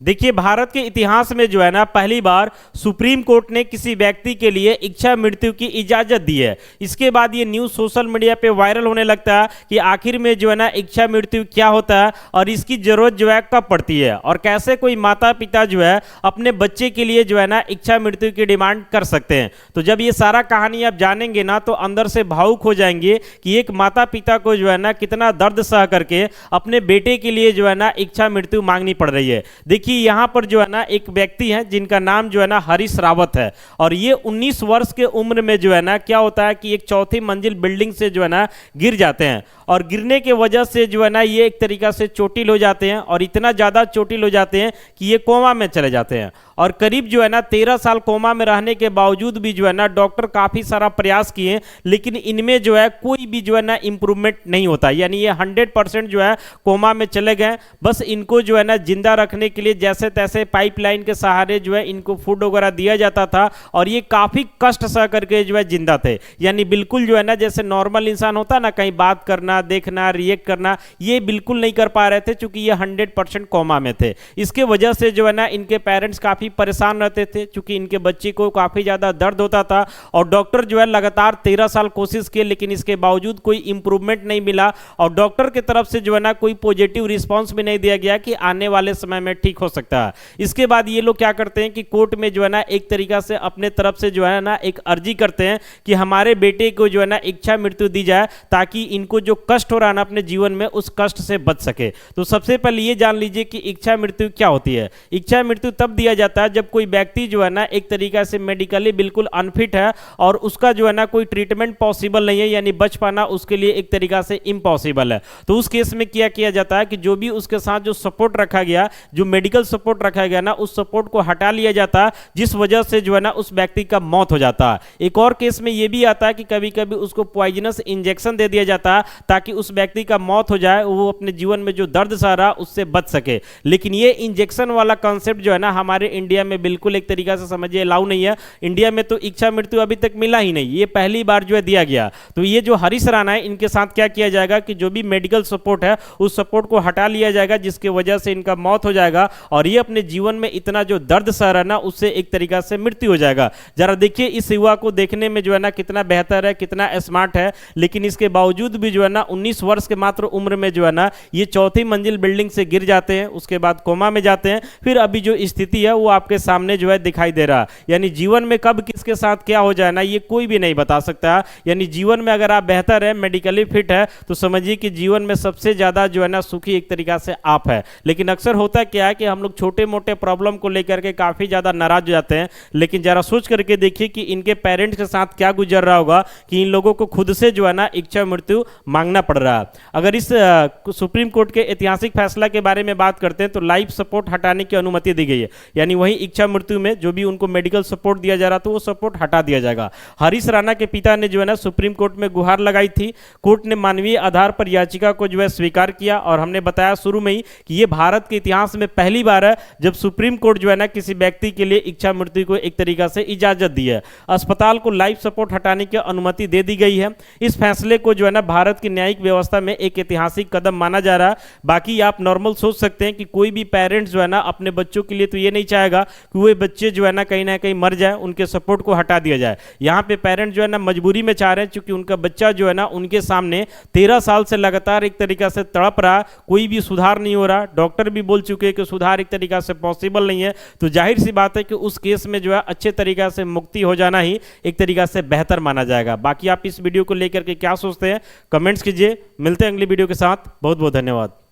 देखिए, भारत के इतिहास में जो है ना पहली बार सुप्रीम कोर्ट ने किसी व्यक्ति के लिए इच्छा मृत्यु की इजाजत दी है। इसके बाद ये न्यूज़ सोशल मीडिया पे वायरल होने लगता है कि आखिर में जो है ना इच्छा मृत्यु क्या होता है और इसकी जरूरत जो है कब पड़ती है और कैसे कोई माता पिता जो है अपने बच्चे के लिए जो है ना इच्छा मृत्यु की डिमांड कर सकते हैं। तो जब ये सारा कहानी आप जानेंगे ना तो अंदर से भावुक हो जाएंगे कि एक माता पिता को जो है ना कितना दर्द सह करके अपने बेटे के लिए जो है ना इच्छा मृत्यु मांगनी पड़ रही है। देखिए, यहां पर जो है ना एक व्यक्ति है जिनका नाम जो है ना हरीश रावत है और ये 19 वर्ष के उम्र में जो है ना क्या होता है कि एक चौथी मंजिल बिल्डिंग से जो है ना गिर जाते हैं और गिरने के वजह से जो है ना ये एक तरीका से चोटिल हो जाते हैं और इतना ज़्यादा चोटिल हो जाते हैं कि ये कोमा में चले जाते हैं और करीब जो है ना 13 साल कोमा में रहने के बावजूद भी जो है ना डॉक्टर काफ़ी सारा प्रयास किए, लेकिन इनमें जो है कोई भी जो है ना इम्प्रूवमेंट नहीं होता। यानी ये 100% जो है कोमा में चले गए। बस इनको जो है ना जिंदा रखने के लिए जैसे तैसे पाइपलाइन के सहारे जो है इनको फूड वगैरह दिया जाता था और ये काफ़ी कष्ट सह करके जो है जिंदा थे। यानी बिल्कुल जो है ना जैसे नॉर्मल इंसान होता है ना, कहीं बात करना, देखना, रिएक्ट करना, ये बिल्कुल नहीं कर पा रहे थे चूंकि ये 100% कोमा में थे। इसके वजह से जो है ना इनके पेरेंट्स काफ़ी परेशान रहते थे चूंकि इनके बच्चे को काफ़ी ज़्यादा दर्द होता था और डॉक्टर जो है लगातार 13 साल कोशिश किए, लेकिन इसके बावजूद कोई इंप्रूवमेंट नहीं मिला और डॉक्टर की तरफ से जो है ना कोई पॉजिटिव रिस्पांस भी नहीं दिया गया कि आने वाले समय में ठीक हो सकता है। इसके बाद ये लोग क्या करते हैं कि कोर्ट में जो है ना एक तरीका से अपने तरफ से जो है ना एक अर्जी करते हैं कि हमारे बेटे को जो है ना इच्छा मृत्यु दी जाए ताकि इनको जो कष्ट हो रहा है ना अपने जीवन में उस कष्ट से बच सके। तो सबसे पहले ये जान लीजिए कि इच्छा मृत्यु क्या होती है। इच्छा मृत्यु तब दिया जाता है जब कोई व्यक्ति जो है ना एक तरीका से मेडिकली बिल्कुल अनफिट है और उसका जो है ना कोई ट्रीटमेंट पॉसिबल नहीं है, यानी बच पाना उसके लिए एक तरीका से इम्पॉसिबल है। तो उस केस में क्या किया जाता है कि जो भी उसके साथ जो सपोर्ट रखा गया, जो मेडिकल सपोर्ट रखा गया ना, उस सपोर्ट को हटा लिया जाता है, जिस वजह से जो है ना उस व्यक्ति का मौत हो जाता है। एक और केस में यह भी आता है कि कभी कभी उसको पॉइजनस इंजेक्शन दे दिया जाता है ताकि उस व्यक्ति का मौत हो जाए, वो अपने जीवन में जो दर्द सह रहा उससे बच सके। लेकिन ये इंजेक्शन वाला कॉन्सेप्ट जो है ना हमारे इंडिया में बिल्कुल एक तरीका से समझिए अलाउ नहीं है। इंडिया में तो इच्छा मृत्यु अभी तक मिला ही नहीं, ये पहली बार जो है दिया गया। तो ये जो हरीश राणा है इनके साथ क्या किया जाएगा कि जो भी मेडिकल सपोर्ट है उस सपोर्ट को हटा लिया जाएगा, जिसकी वजह से इनका मौत हो जाएगा और ये अपने जीवन में इतना जो दर्द सह रहा ना उससे एक तरीका से मृत्यु हो जाएगा। जरा देखिए इस युवा को देखने में जो है ना कितना बेहतर है, कितना स्मार्ट है, लेकिन इसके बावजूद भी जो है ना 19 वर्ष के मात्र उम्र में जो है ना ये चौथी मंजिल बिल्डिंग से गिर जाते हैं, उसके बाद कोमा में जाते हैं। फिर अभी जो स्थिति है वो आपके सामने जो है दिखाई दे रहा। यानी जीवन में कब किसके साथ क्या हो जाए ना ये कोई भी नहीं बता सकता। यानी जीवन में अगर आप बेहतर है, मेडिकली फिट है, तो समझिए कि जीवन में सबसे ज्यादा जो है ना सुखी एक तरीका से आप है। लेकिन अक्सर होता क्या है कि हम लोग छोटे मोटे प्रॉब्लम को लेकर के काफी ज्यादा नाराज हो जाते हैं, लेकिन जरा सोच करके देखिए कि इनके पेरेंट्स के साथ क्या गुजर रहा होगा कि इन लोगों को खुद से जो है ना इच्छा मृत्यु मांगना पड़ रहा है। अगर इस सुप्रीम कोर्ट के ऐतिहासिक फैसला के बारे में बात करते हैं तो लाइफ सपोर्ट हटाने की अनुमति दी गई है। यानी वही इच्छा मृत्यु में जो भी उनको मेडिकल सपोर्ट दिया जा रहा था वो सपोर्ट हटा दिया जाएगा। हरीश राणा के पिता ने जो है ना सुप्रीम कोर्ट में गुहार लगाई थी। कोर्ट ने मानवीय आधार पर याचिका को जो है स्वीकार किया और हमने बताया शुरू में ही कि ये भारत के इतिहास में पहली बार है जब सुप्रीम कोर्ट जो है ना किसी व्यक्ति के लिए इच्छा मृत्यु को एक तरीका से इजाजत दी है। अस्पताल को लाइफ सपोर्ट हटाने की अनुमति दे दी गई है। इस फैसले को जो है ना भारत की न्यायिक व्यवस्था में एक ऐतिहासिक कदम माना जा रहा है। बाकी आप नॉर्मल सोच सकते हैं कि कोई भी पेरेंट्स जो है ना अपने बच्चों के लिए तो ये नहीं चाहेगा कि वो बच्चे जो है ना कहीं मर जाए, उनके सपोर्ट को हटा दिया जाए। यहाँ पे पेरेंट्स जो है ना मजबूरी में चाह रहे हैं क्योंकि उनका बच्चा जो है ना उनके सामने 13 साल से लगातार एक तरीका से तड़प रहा, कोई भी सुधार नहीं हो रहा। डॉक्टर भी बोल चुके हैं कि सुधार एक तरीका से पॉसिबल नहीं है। तो जाहिर सी बात है कि उस केस में जो है अच्छे तरीका से मुक्ति हो जाना ही एक तरीका से बेहतर माना जाएगा। बाकी आप इस वीडियो को लेकर के क्या सोचते हैं कमेंट्स कीजिए। मिलते हैं अगली वीडियो के साथ। बहुत बहुत धन्यवाद।